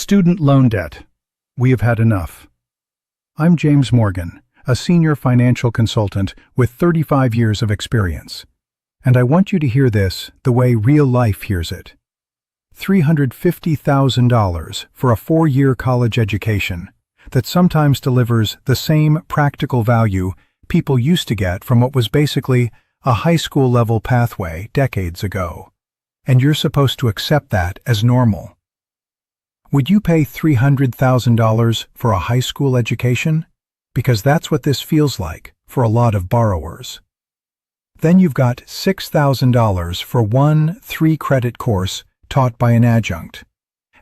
Student loan debt. We have had enough. I'm James Morgan, a senior financial consultant with 35 years of experience. And I want you to hear this the way real life hears it. $350,000 for a 4-year college education that sometimes delivers the same practical value people used to get from what was basically a high school level pathway decades ago. And you're supposed to accept that as normal. Would you pay $300,000 for a high school education? Because that's what this feels like for a lot of borrowers. Then you've got $6,000 for one 3-credit course taught by an adjunct,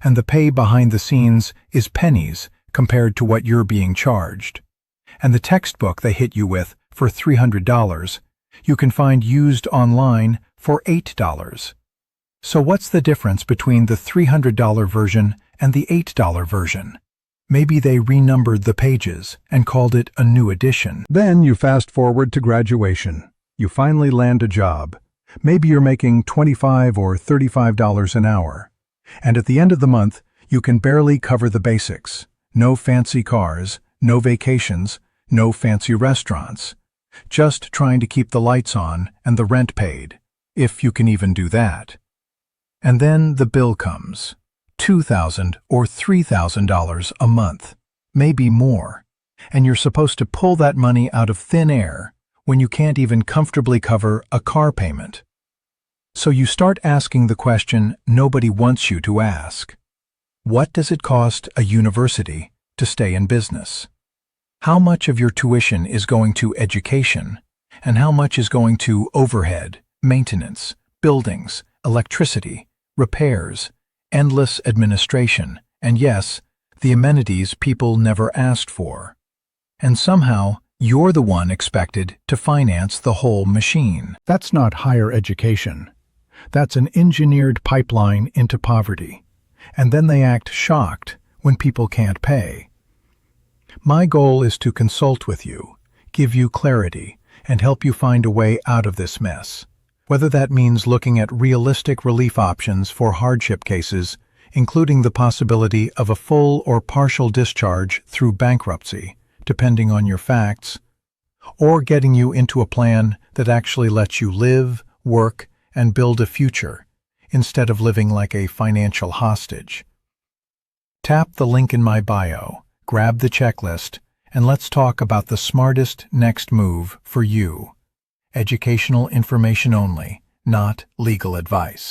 and the pay behind the scenes is pennies compared to what you're being charged. And the textbook they hit you with for $300, you can find used online for $8. So what's the difference between the $300 version and the $8 version? Maybe they renumbered the pages and called it a new edition. Then you fast forward to graduation. You finally land a job. Maybe you're making $25 or $35 an hour. And at the end of the month, you can barely cover the basics. No fancy cars, no vacations, no fancy restaurants. Just trying to keep the lights on and the rent paid, if you can even do that. And then the bill comes. $2,000 or $3,000 a month, maybe more. And you're supposed to pull that money out of thin air when you can't even comfortably cover a car payment. So you start asking the question nobody wants you to ask. What does it cost a university to stay in business? How much of your tuition is going to education, and how much is going to overhead, maintenance, buildings, electricity, repairs, endless administration, and yes, the amenities people never asked for? And somehow, you're the one expected to finance the whole machine. That's not higher education. That's an engineered pipeline into poverty. And then they act shocked when people can't pay. My goal is to consult with you, give you clarity, and help you find a way out of this mess. Whether that means looking at realistic relief options for hardship cases, including the possibility of a full or partial discharge through bankruptcy, depending on your facts, or getting you into a plan that actually lets you live, work, and build a future, instead of living like a financial hostage. Tap the link in my bio, grab the checklist, and let's talk about the smartest next move for you. Educational information only, not legal advice.